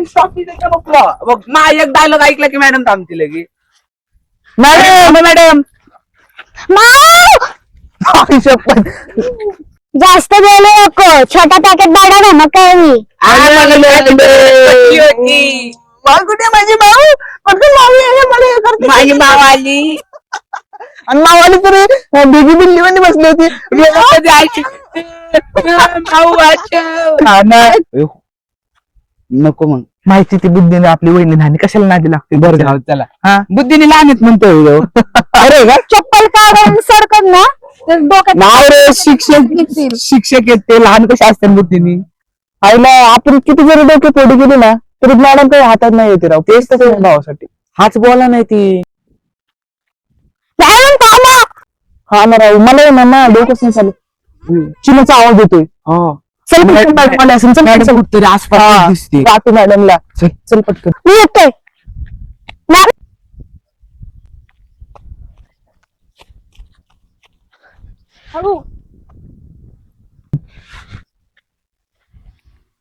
Stop बघ माझा एक डायलॉग ऐकला की मॅडम थांबतील की मॅडम मॅडम जास्त बोलू नको, छोटा पॅकेट बाळा ना मग काय मी. कुठे माझी भाऊ माझी मावाली आणि मावाली तरी बिगी बिल्ली मध्ये बसली होती. नको मग माहिती ती बुद्धीने आपली वहिनी नाही कशाला नादी लागते. बरं जाऊ त्याला हा बुद्धीने लहानच म्हणतोय अरे का चप्पल काढून सरकत ना तर डोक्यात नाव रे शिक्षक आहेत ते लहान कसे असतात बुद्धीने. आईला आपण किती जरी डोके फोडी गेली ना तरी मॅडम काही हातात नाही येते राव. तेच तसं भावासाठी हाच बोला नाही ती मॅडम थांबा. हा ना राव मला आहे ना डोकंच नाही चालू. चिमचा आवाज येतोय. चल पटकन मॅडम आले असेल. चल मॅडम कुठतरी आसपास दिसते राहतो मॅडमला. चल पटकन. मी येतोय. मॅडम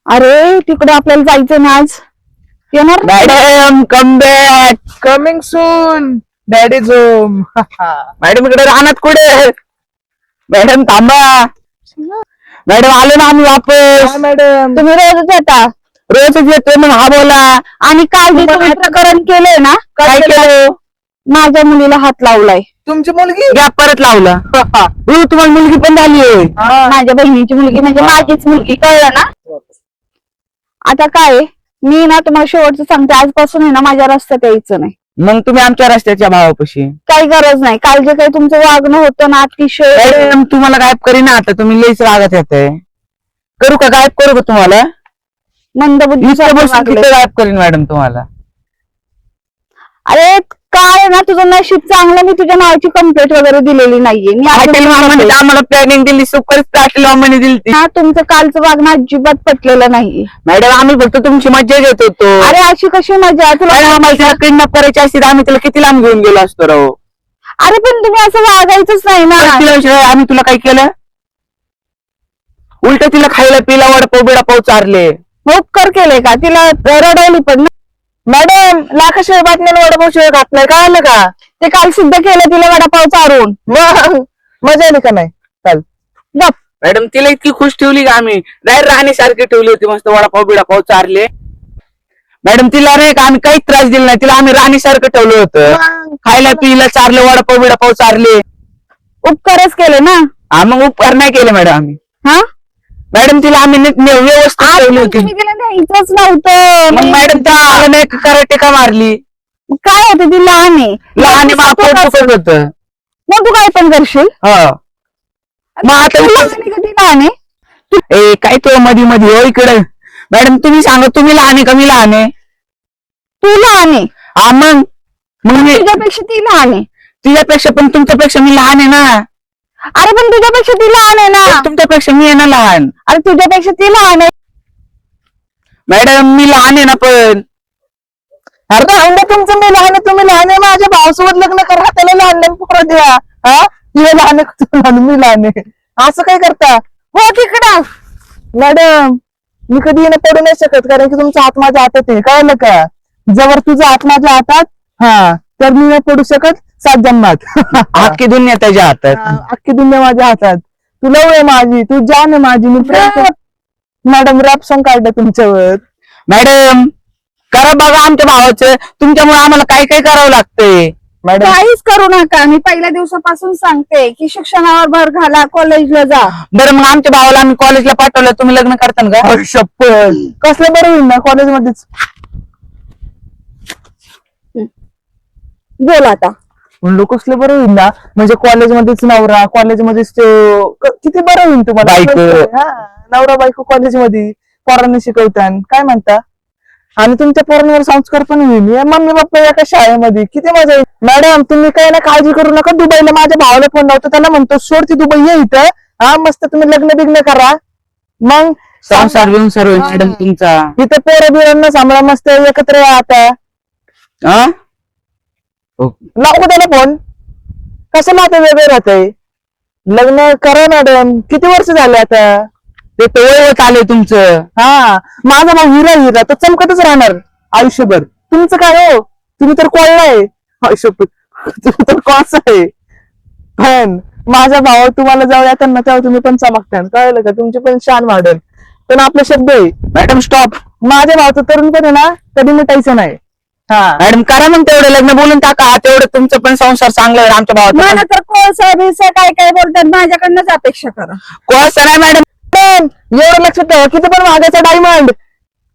अरे तिकडे आपल्याला जायचं ना आज. येणार madam come back coming soon daddy झोम. मॅडम इकडे राहणार कुठे. मॅडम थांबा. मॅडम आलो ना आम्ही वापस. मॅडम तुम्ही रोजच येता रोजच येतोय मग हा बोला. आणि काल जे तुम्ही प्रकरण केलंय ना, काय केलं. माझ्या मुलीला हात लावलाय. तुमची मुलगी या परत लावला. तुम्हाला मुलगी पण झाली आहे. माझ्या बहिणीची मुलगी म्हणजे माझीच मुलगी, कळलं ना. आता काय मी ना तुम्हाला शेवटचं सांगते, आजपासून आहे ना माझ्या रस्त्यात यायचं नाही. मग तुम्ही आमच्या रस्त्याच्या भावापाशी. काही गरज नाही. काल जे काही तुमचं वागणं होतं ना अतिशय. मॅडम तुम्हाला गायब करीन आता. तुम्ही लईच रागात येते. करू का गायब करू का तुम्हाला. मंदबुद्धी गायब करीन मॅडम तुम्हाला. अरे काय ना तुझं नशीब चांगलं, मी तुझ्या नावाची कंप्लेंट वगैरे दिलेली नाहीये. मी आम्हाला प्लॅनिंग दिली. सुपर पाटील मामाने दिली. ना तुमचं कालचं वागणं अजिबात पटलेलं नाहीये. मॅडम आम्ही फक्त तुमची मज्जा घेत होतो. अरे अशी कशी मजा तुला. आम्हाला किडनॅप करायची असती आम्ही त्याला किती लांब घेऊन गेलो असतो राव. अरे पण तुम्ही असं वागायचंच नाही ना. आम्ही तुला काय केलं. उलट तिला खायला पिला वडापाव बिडापाव चारले. उपकार केले का. तिला रडवली पण ना. मॅडम लाखाशिवाय बातम्याला वडापाव शिवाय घात नाही. काय आलं का. ते काल सिद्ध केलं तिला वडापाव चारून. मग मजा आली का नाही काल. गप. मॅडम तिला इतकी खुश ठेवली का आम्ही. डायरेक्ट राहण्यासारखी ठेवली होती. मस्त वडापाव बिडापाव चारले. मॅडम तिला नाही का आम्ही काहीच त्रास दिला नाही. तिला आम्ही राणीसारखं ठेवलं होतं. खायला पियला चारले वडापाव बिडापाव चारले. उपकारच केले ना. हा मग उपकार नाही केले मॅडम आम्ही. हा मॅडम तिला आम्ही व्यवस्थित ठेवली होती. तुम्ही तिला न्यायचंच नव्हतं. मग मॅडम त्या आलं नाही कराटे का मारली. काय होतं ती लहान आहे. लहान होत. मग तू काय पण करशील. मग आता ती लहान आहे. ए काय तो मधी मध्ये हो इकडे. मॅडम तुम्ही सांगा तुम्ही लहान आहे का मी लहान आहे. तू लहान आहे. हा मग तुझ्यापेक्षा ती लहान आहे. तुझ्यापेक्षा पण तुमच्यापेक्षा मी लहान आहे ना. अरे पण तुझ्यापेक्षा ती लहान आहे ना. तुमच्यापेक्षा मी आहे ना लहान. अरे तुझ्यापेक्षा ती लहान आहे. मॅडम मी लहान आहे ना पण. अरे अंडा तुमचं मी लहान आहे तुम्ही लहान आहे. माझ्या भावासोबत लग्न करा त्याला लहान लहान पोरं द्या. हा तुला लहान आहे मी लहान आहे असं काय करता. हो तिकडं. मॅडम मी कधी येणं पडू नाही शकत कारण की तुमचा हात माझ्या हातात आहे. कळलं का. जवळ तुझा हात माझ्या हातात हा तर मी नाही पडू शकत 7 जन्मात. अख्खी दुनिया त्याच्या हातात. अख्खी दुनिया माझ्या हातात. तू लव आहे माझी. तू जान आहे माझी. मी मॅडम रॅप सॉंग काढलं तुमच्यावर. मॅडम करा बघा आमच्या भावाचं. तुमच्यामुळे आम्हाला काय काय करावं लागतंय. मॅडम काहीच करू नका. मी पहिल्या दिवसापासून सांगते की शिक्षणावर भर घाला, कॉलेजला जा. बरं मग आमच्या भावाला आम्ही कॉलेजला पाठवलं तुम्ही लग्न करताल का. शप्पथ कसलं बरं होईल ना कॉलेजमध्येच. बोल आता. म्हणलो कसलं बरं होईल ना म्हणजे कॉलेजमध्येच नवरा कॉलेजमध्येच किती बरं होईल तुम्हाला. नवरा बायको कॉलेजमध्ये पोरांना शिकवतान काय म्हणता. आणि तुमच्या पोरांवर संस्कार पण होईल. मम्मी पप्पा एका शाळेमध्ये किती मजा येईल. मॅडम तुम्ही काय ना काळजी करू नका. दुबईला माझ्या भावाला फोन लावतो त्याला म्हणतो सोड ती दुबई ये इथं. हा मस्त तुम्ही लग्न बिग्न करा. मग संसार बिंसार होईल मॅडम तुमचा. इथं पोरं बिरांना सांभाळा मस्त एकत्र या आता. लावू त्याला फोन. कसं नातं वेगळं राहतंय. लग्न करा मॅडम. किती वर्ष झाले आता. ते तर वयवत आलंय तुमचं. हा माझा भाऊ हिरा तो चमकतच राहणार आयुष्यभर. तुमचं काय हो, तुम्ही तर कोळला आहे आयुष्यभर, तुम्ही तर कोळसा आहे. पण माझा भाऊ तुम्हाला जाऊ येताना तेव्हा तुम्ही पण चमकता, कळलं का? तुमची पण शान वाढेल. पण आपला शब्द आहे मॅडम स्टॉप. माझ्या भावाचं तरुण पण आहे ना कधी मिटायचं नाही. हा मॅडम करा मग तेवढं लग्न बोलून टाका, तेवढं तुमचं पण संसार चांगला आहे आमच्या मला भावाचा. तर कोळसा बिळसा काय काय बोलतात माझ्याकडनंच अपेक्षा करा. कोळसा नाही मॅडम. पण एवढं लक्षात ठेवा, किती पण महागाचा डायमंड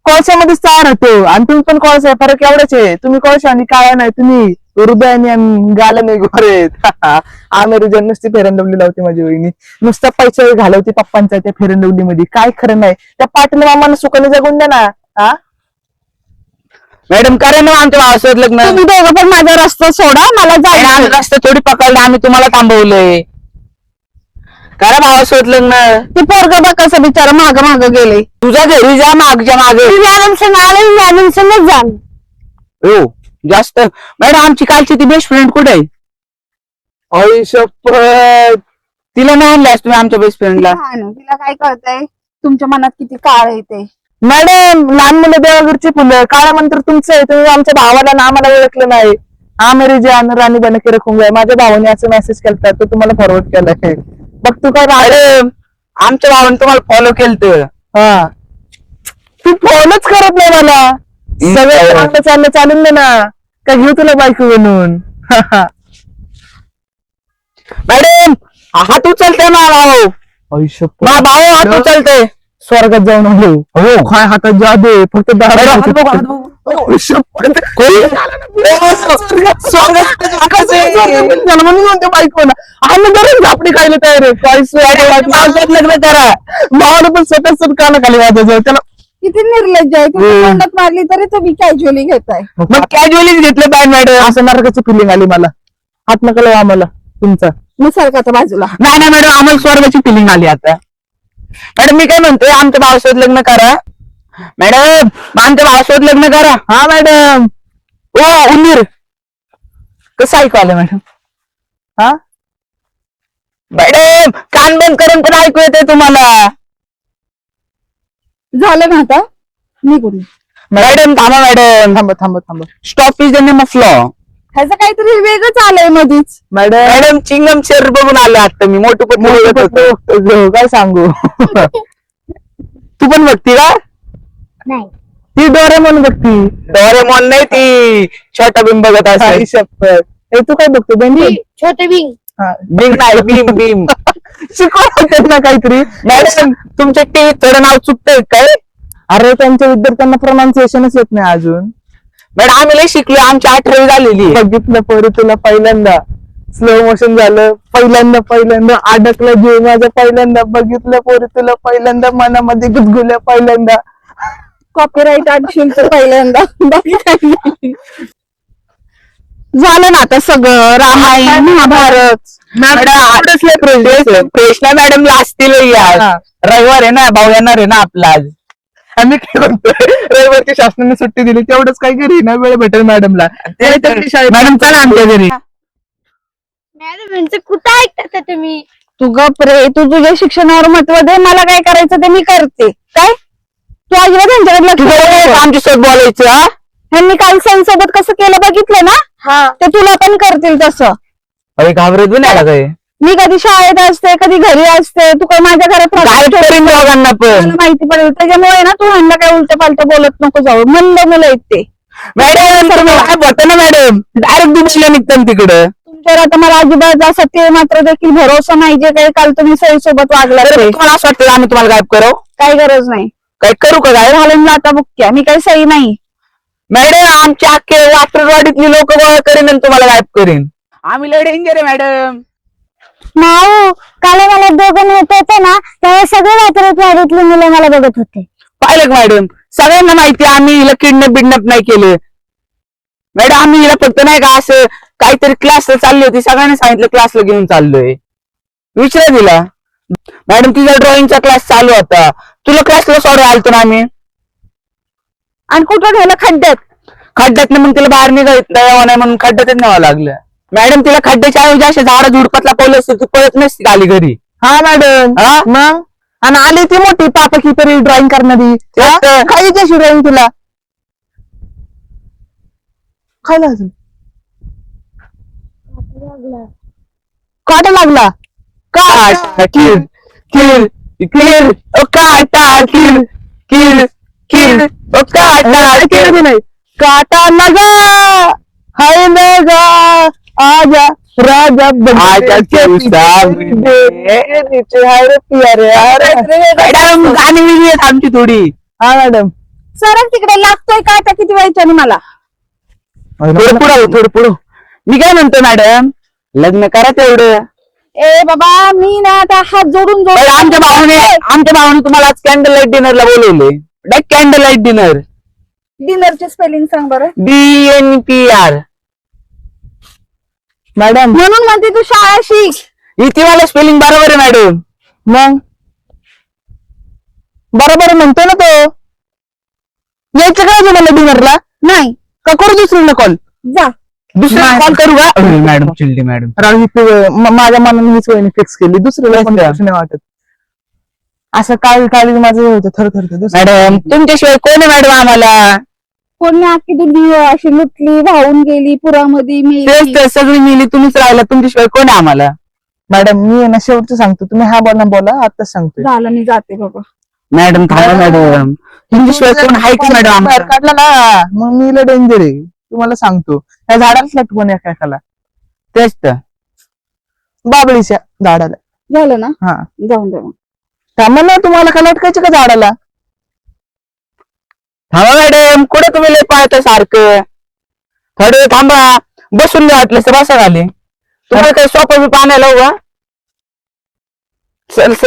कोळशामध्ये चार राहतो आणि तुम्ही पण कोळसा आहे, फरक एवढाच आहे. तुम्ही कोळशा आणि काळा नाही, तुम्ही हृदयाने आणि गालाने गोरेत. आमेरिजन नुसती फेरंडवली लावते माझी वहिनी, नुसता पैसा घालवते पप्पांचा त्या फेरंडवली मध्ये. काय खरं नाही, त्या पाटील मामाला सुखाने जगून द्या ना. हा मॅडम करा ना आमच्या भावासोबत लग्न. तुम्ही दोघं पण माझा रस्ता सोडा, मला आणि आम्ही जायचं. रस्ता थोडी पकडला, आम्ही तुम्हाला थांबवलंय. करा भावासोबत लग्न. ते पोरग बघ कसं बिचारा माग गेले. तुझ्या घरी जा मागच्या मागे. मॅडम संग आले, मॅडम संगच जा. हो जास्त. मॅडम आमची कालची ती बेस्ट फ्रेंड कुठे आहे? आयुष्यभर तिला नाही आणल्यास तुम्ही आमच्या बेस्ट फ्रेंडला? हा ना, तिला काय कळतंय तुमच्या मनात किती काळ आहे ते. मॅडम लहान मुलं देवाघरची फुलं, काळा मंत्र तुमचं आहे. तुम्ही आमच्या भावाला ना आम्हाला ओळखलं नाही. हा मेरी जान राणी बन के रखूंगा, माझ्या भावाने असं मेसेज केलता, तो तुम्हाला फॉरवर्ड केलाय. बघ तू काय मॅडम आमच्या भावाने तुम्हाला फॉलो केलं. हा तू फोनच करत नाही मला. सगळं चांगलं चालून दे ना, का घेऊ तुला बायको बनवून? मॅडम हात उचलते ना भाऊ. आयुष्यभर मा भाऊ हात उचलते. स्वर्गात जाऊन आलो. हो काय हातात जादू आहे, फक्त मॅडम, हात बघू, हात दारू. बघू. आयुष्यभर. स्वर्गात म्हणून म्हणतो बायकोला आम्ही गरज झापडी खायला तयार आहे. भावासोबत लग्न करा. भावाला पण स्वतःच काना खाली वाजायचं त्याला. किती निर्लज्ज आहे. तुम्ही तोंडात मारली तरी तुम्ही कॅज्युअली घेताय. मग कॅज्युअलीच घेतलं पाहिजे मॅडम. असं नरकाची फिलिंग आली मला. हात नका लावू आम्हाला तुमचा. मी सरकारच्या बाजूला. नाही नाही मॅडम आम्हाला स्वर्गाची फिलिंग आली आता. मॅडम मी काय म्हणतोय, आमच्या भावासोबत लग्न करा. मॅडम आमच्या भावासोबत लग्न करा. हा मॅडम. ओ उंदीर कसं ऐकू आलं मॅडम? हा मॅडम कान बंद करून पण ऐकू येते तुम्हाला. झालं ना आता निघून. मॅडम थांबा मॅडम. थांबा थांबा थांबा. Stop is the name of law. ह्याचं काहीतरी वेगळंच आलंय मधीच. मॅडम मॅडम चिंगम शेर बघून आलो आता मी. मोठं पण काय सांगू. तू पण बघती का? नाही ती डोरेमॉन बघती. डोरेमॉन नाही, ती छोटा भीम बघत असेल. आयुष्यभर. हे तू काय बघतो बेंडी? छोटे बिंग. भीम नाही, भीम भीम. शिकवतात त्यांना काहीतरी. मॅडम तुमच्या टीव्हीत थोडं नाव चुकतंय काय? अरे त्यांच्या विद्यार्थ्यांना प्रोनाऊन्सिएशनच येत नाही अजून. मॅडम आम्ही लय शिकलो, आमची 8वी झालेली आहे. बघितलं पोरी तुला पहिल्यांदा. स्लो मोशन झालं पहिल्यांदा अडकलं जीव माझा पहिल्यांदा. बघितलं पोरी तुला पहिल्यांदा, मनामध्ये गुदगुल्या पहिल्यांदा. कॉपीराईट आणशील तर पहिल्यांदा. बाकी काही नाही. झालं ना आता सगळं. रामायण महाभारत. कृष्णा मॅडम असतील यार. हा. रविवार आहे ना, भाऊ येणार आहे ना आपला आज. आम्ही काय म्हणतोय, रविवारची शासनाने सुट्टी दिली तेवढंच काही घरी ना वेळ भेटेल मॅडमला. मॅडम चला आमच्या घरी. मॅडम यांचं कुठं ऐकता तुम्ही? तू गप रे, तू तुझ्या शिक्षणावर महत्व दे. मला काय करायचं ते मी करते. काय तू अजिबात त्यांच्याकडे लक्ष देऊ नको. आमच्यासोबत बोलायचं हा? ह्यांनी काल सण सोबत कसं केलं बघितलं ना, हा ते तुला पण करतील तसं. अरे घाबरत बी नाही काय. मी कधी शाळेत असते, कधी घरी असते. तू काय माझ्या घरात काय राहते? करीन दोघांना पण. मला माहिती पडेल. त्याच्यामुळे ना तू ह्यांना काय उलट पालट बोलत नको जाऊ. मंद मुलं आहेत ते. मॅडम तुम्ही काय बोलता ना मॅडम, डायरेक्ट दुसऱ्या निघतात तिकडं. तुमच्यावर आता मला अजिबात असं ते मात्र देखील भरोसा नाही जे काही काल तुम्ही सई सोबत वागला ते. तुम्हाला असं वाटतं आम्ही तुम्हाला गायब करू? काही गरज नाही. काय करू का काय? घालून जाता बुक्क्या. मी काही सई नाही. मॅडम आमच्या अख्खे वाटरवाडीतली लोक गोळा करीन आणि तुम्हाला गायब करीन. आम्ही लय डेंजर आहे मॅडम. माऊ काल मला दोघं नेत होते ना, तेव्हा सगळे वातावरणातली मुलं मला बघत होते. पाहिलं का मॅडम, सगळ्यांना माहिती आम्ही हिला किडनॅप बिडनॅप नाही केलं. मॅडम आम्ही हिला फक्त नाही का असं काहीतरी क्लासला चालली होती, सगळ्यांनी सांगितलं क्लासला घेऊन चाललोय. विचारा दिला. मॅडम तिचा ड्रॉइंगचा क्लास चालू होता, तुला क्लासला सोडवा आलतो ना आम्ही. आणि कुठं ठेवलं? खड्ड्यात. खड्ड्यात मग तिला बाहेर निघायचं नाही म्हणून खड्ड्यातच न्यावं लागलं. मॅडम तिला खड्ड्याच्या ऐवजी अशा झाडं झुडपातला पळलं असतं, ती पळत नसती आली घरी. हा मॅडम. हा? मग आणि आली ती मोठी पापकी तरी ड्रॉइंग करणारी तेच तर. काही कशी ड्रॉइंग तुला खायला अजून काटा लागला काटा किर किर किर ओ काटा किर किर किर ओ काटा किर नाही काटा लगा हाय लगा आजा राजा आजा क्यों सामने? नीचे हाय रे प्यारे मॅडम गाणी वेगळी आहेत आमची थोडी. हा मॅडम सरळ तिकडे लागतोय का आता किती वेळच्याने मला थोडं पुढं थोडं पुढं. मी काय म्हणतो मॅडम लग्न करा तेवढं. ए बाबा मी ना आता हात जोडून पण आमच्या भावाने तुम्हाला आज कॅन्डल लाईट डिनरला बोलवले. Direct candle light dinner. डिनरचे स्पेलिंग सांग बरं. DNPR. मॅडम म्हणून म्हणते तू शाळा शिक. इथे मला स्पेलिंग बरोबर आहे मॅडम. मग बरोबर म्हणतो ना तो यायचं काय तुम्हाला डिनरला नाही का करू दुसरीला कॉल जा. दुसरा कॉल करू का मॅडम चिल्ली मॅडम. माझ्या मनाने हीच वहिनी फिक्स केली दुसरीला पण अच्छा. नाही वाटत असं काळी काळी माझं हे होतं थरथरतं मॅडम तुमच्याशिवाय कोण आहे मॅडम आम्हाला? कोणी अख्खी दुनिया अशी लुटली वाहून गेली पुरामध्ये तेच मेली. तर सगळी मिली तुम्हीच राहिला. तुमच्याशिवाय कोण आहे आम्हाला? मॅडम मी आहे ना शेवटचं सांगतो तुम्ही हा बोला आताच सांगतोय झालं मी जाते बाबा. मॅडम थांबा मॅडम. तुमच्याशिवाय कोण आहे की मॅडम बाहेर आम्हाला? काढला ना मग मी डेंजर आहे तुम्हाला सांगतो त्या झाडालाच लटकून एका एकाला तेच तर. बाबळीच्या झाडाला झालं ना हा जाऊन दे मग. थांबा ना तुम्हाला का लटकायचं का झाडाला थांबा मॅडम कुठे तुम्ही लय पाहता सारखं? थोडे वेळ थांबा. बसून नाही वाटलं तर बसा झाले. तुम्हाला काही सोपं बी पाण्या लावू का?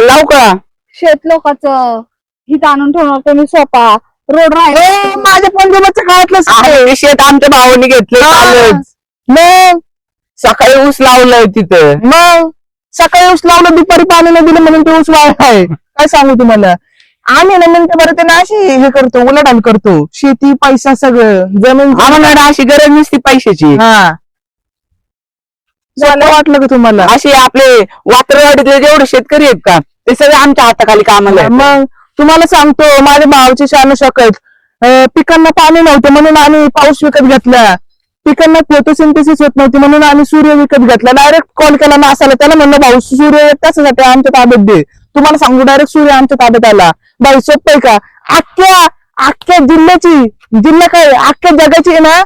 लावू का? शेत लोकांचं हित आणून ठेवणार तुम्ही सोपा रोड राहिले. माझ्या पंजाबाच्या काळातलं आणि शेत आमच्या भावाने घेतलं कालच. मग सकाळी ऊस लावलंय तिथं. मग सकाळी ऊस लावलं दुपारी पाणी नाही दिलं म्हणून ते ऊस वाळला आहे काय सांगू तुम्हाला आम्ही ना म्हणतो बरं ते ना अशी हे करतो उलाढाल करतो शेती पैसा सगळं जमीन आम्हाला अशी गरज नसती पैशाची. हा सोपं वाटलं का तुम्हाला असे आपले वात्रवाडीतले जेवढे शेतकरी आहेत का ते सगळे आमच्या हाताखाली कामाला आहेत. मग तुम्हाला सांगतो माझ्या भावाची शान शकत पिकांना पाणी नव्हतं म्हणून आम्ही पाऊस विकत घेतला पिकांना फोटोसिंथेसिस होत नव्हती म्हणून आम्ही सूर्य विकत घेतला डायरेक्ट कॉल केला ना असाला त्याला म्हणलं भाऊ सूर्य त्याच्यासाठी आमच्या ताब्यात दे तुम्हाला सांगू डायरेक्ट सूर्य आमच्या ताब्यात आला बाई सोपं आहे का अख्ख्या जिल्हा काय अख्ख्या जगाची आहे ना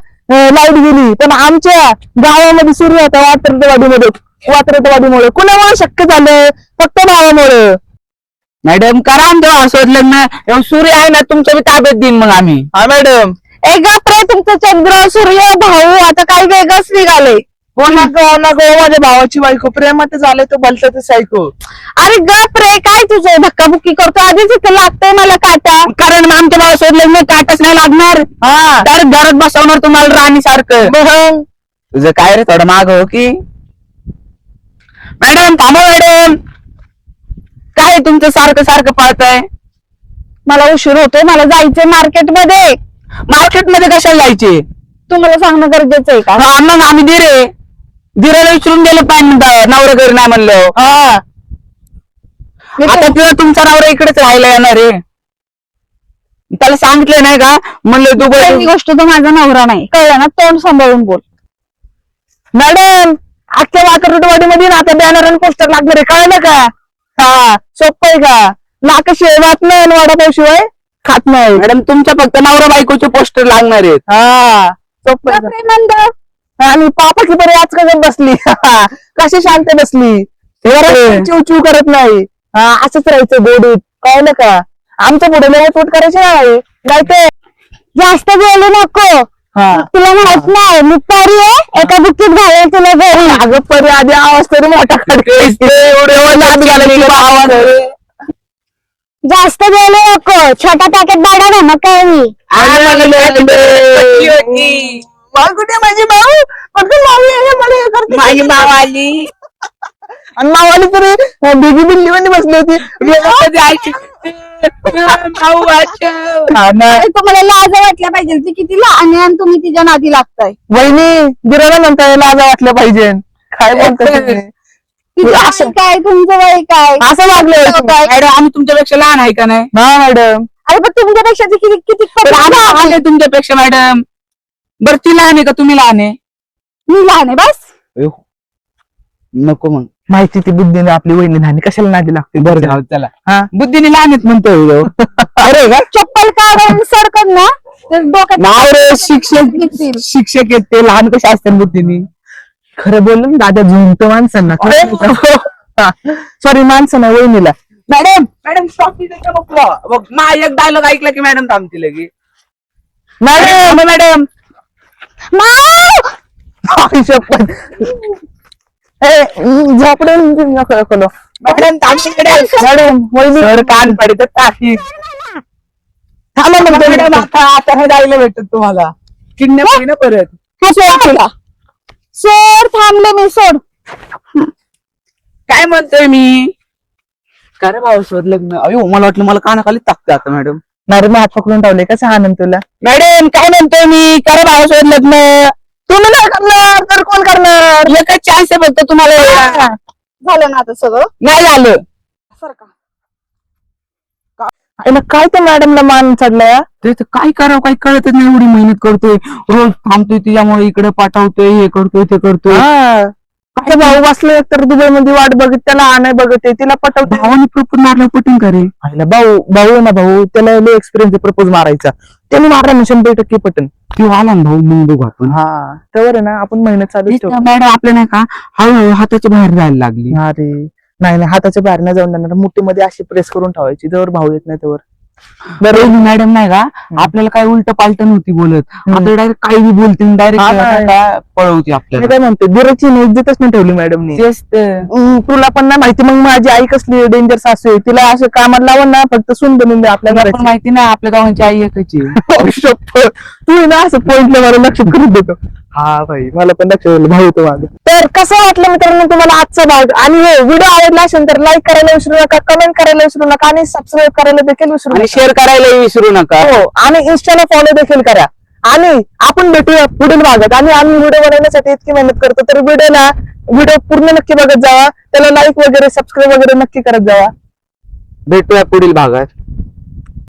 लाईट गेली पण आमच्या गावामध्ये सूर्य होता वात्रटवाडीमुळे कुणामुळे शक्य झालं फक्त भावामुळे मॅडम करा आमच्या भावासोबत लग्न. सूर्य आहे ना तुमच्या बी ताब्यात देईन मग आम्ही. हा मॅडम ए गप्रे तुमचं चंद्र सूर्य भाऊ आता काही वेगळंच निघालंय. हो ना गो माझ्या भावाची बायको प्रेमात झाले तो भलतं ते सायको अरे गप्रे काय तुझं धक्काबुक्की करतो आधीच इथं लागतंय मला काटा. कारण मग आमच्या भावासोबत लग्न काटच नाही लागणार. हा तर घरात बसवणार तुम्हाला राणी सारखं. मग तुझं काय रे थोडं माग हो की. मॅडम थांबा मॅडम. काय तुमचं सारखं सारखं पळतंय? मला उशीर होतोय मला जायचंय मार्केटमध्ये. मार्केटमध्ये कशाला जायचे? तुम्हाला सांगणं गरजेचं आहे का? हा मग आम्ही धीरेला विचारून गेलो पाहिजे नवरा घरी नाही म्हणलं. हा आता तुला तुमचा नवरा इकडेच राहायला येणार आहे. त्याला सांगितलं नाही का म्हणलं पहिली दुबई गोष्ट तो माझा नवरा नाही कळलं ना तोंड सांभाळून बोल. मॅडम अख्ख्या वाकरटवाडीमध्ये ना आता बॅनर आणि पोस्टर लागणार आहे कळलं का हा सोपं आहे का नाकाशिवाय वाट नाही आणि वडापाव शिवाय खात नाही मॅडम तुमच्या फक्त नवरा बायकोचे पोस्टर लागणार आहेत. हा सोपं आहे का? गप्रे नंद आणि पापा की बरी आज कसं बसली कशी शांत बसली चिव चिव करत नाही हा असंच राहायचं गोडीत कळलं का आमच्या पुढे लेवट करायचे नाही जायचं जास्त बोलू नको हा तुला माहित नाही मी परी आहे एका बुक्कीत घालेल तुला घरी अगं परी आधी आवाज तरी मोठा जास्त बोलू नको छोटा पॅकेट बाडा ना मग काय मी कुठे माझी माऊ फक्त माऊ आहे, मला हे करते. माझी मावाली आणि मावाली तरी बिगी बिल्ली मध्ये बसली होती हा ना. अरे तुम्हाला लाज वाटल्या पाहिजे ती किती लहान आहे आणि तुम्ही तिच्या नादी लागताय. वहिनी बिराला म्हणता लाजा वाटल्या पाहिजे काय बोलताय तुम्ही? तिचं असं- वय काय तुमचं वय काय असं वागलं काय? मॅडम आम्ही तुमच्यापेक्षा लहान आहे का नाही? हा मॅडम. अरे पण तुमच्यापेक्षा ती किती किती पण आम्ही लहान आहे तुमच्यापेक्षा मॅडम. बरं ती लहान आहे का तुम्ही लहान आहे? मी लहान आहे बस. नको मग. माहिती ती बुद्धीने आपली वहिनी लहान आहे, कशाला नादी लागते बरं बरं. जाऊ त्याला. हा. बुद्धीने लहान आहेत म्हणतोय ह्यो. अरे का चप्पल काढून सरकत ना तर डोक्यात नाव रे शिक्षक घेतील. शिक्षक आहेत ते, लहान कसे असतात बुद्धीने. खरं बोललो ना दादा, झुंकतो माणसांना. सॉरी माणसांना, वहिनीला. मॅडम मॅडम stop इथे का बघ. बघ मा एक डायलॉग ऐकला की मॅडम थांबतील लगे. मॅडम मॅडम आई शपथ. झोपडून नको. मॅडम थांबतील मॅडम वहिनी सर कान पडत टाकी. थांबा ना मॅडम आता हे डायलॉग भेटत तुम्हाला. किडनॅप होई ना परत. हा सोड का? सोड थांबले मी सोड. काय म्हणतोय मी? का रे भाऊ शोध लग्न? अयो मला वाटलं मला कानाखाली टाकते आता मॅडम. नाही रे, मी हात पकडून ठेवले, कसं आनंद तुला. मॅडम काय म्हणतोय मी? का रे भाऊ शोध लग्न? तुम्ही नाही करणार तर कोण करणार. एकच चान्स आहे फक्त तुम्हाला. झालं ना आता सगळं. नाही झालं. सरका. आईला काय त्या मॅडमला मान चढलाय. ते तर काय करावं काही कळतच नाही. एवढी मेहनत करतोय, रोज थांबतोय तिच्यामुळे, इकडे पाठवतोय, हे करतोय ते करतोय. काय भाऊ बसले तर दुबई मध्ये वाट बघत, त्याला आणाय बघत आहे, तिला पटवते. भावाने प्रपोज मारलं पटून करे. आईला भाऊ आहे ना भाऊ, त्याला लय एक्सपिरियन्स प्रपोज मारायचा. त्याने मारला ना 100% पटन. तू आला ना भाऊ मग बघू आपण. हा त्यावर आहे ना आपण मेहनत चालू ठेवू. मॅडम आपल्या नाही का हळूहळू हाताच्या बाहेर जायला लागली. अरे नाही हाताच्या बाहेर नाही जाऊन देणार, मुठीमध्ये अशी प्रेस करून ठेवायची, जवळ भाऊ येत नाही त्यावर. बरं मॅडम नाही का आपल्याला काय उलट पालट नव्हती बोलत. आता डायरेक्ट काही बी बोलते, हा, डायरेक्ट पळवते मी आपल्याला. काय म्हणते, दिराची इज्जतच नाही ठेवली मॅडमनी. तेच तर. तुला पण नाही माहिती, मग माझी आई कसली डेंजर सासू आहे, तिला असं कामाला लावून ना फक्त सून बनवून द्या आपल्या तुला पण घराची. माहिती नाही आपल्या गावांची आई एकच आहे. शप्पथ. तू आहे ना असं पॉइंटला मला लक्ष करून देतो. हा भाई मला पण लक्ष भाऊ तो माझं. तर कसं वाटलं मित्रांनो तुम्हाला आजचा भाग, आणि हे व्हिडिओ आवडला असेल तर लाईक करायला विसरू नका, कमेंट करायला विसरू नका, आणि सबस्क्राईब करायला देखील विसरू आणि नका. शेअर करायला विसरू नका. हो, आणि इंस्टाला फॉलो देखील करा. आणि आपण भेटूया पुढील भागात. आणि आम्ही व्हिडिओ बनवण्यासाठी इतकी मेहनत करतो, तर व्हिडिओ पूर्ण नक्की बघत जावा, त्याला लाईक वगैरे सबस्क्राईब वगैरे नक्की करत जावा. भेटूया पुढील भागात.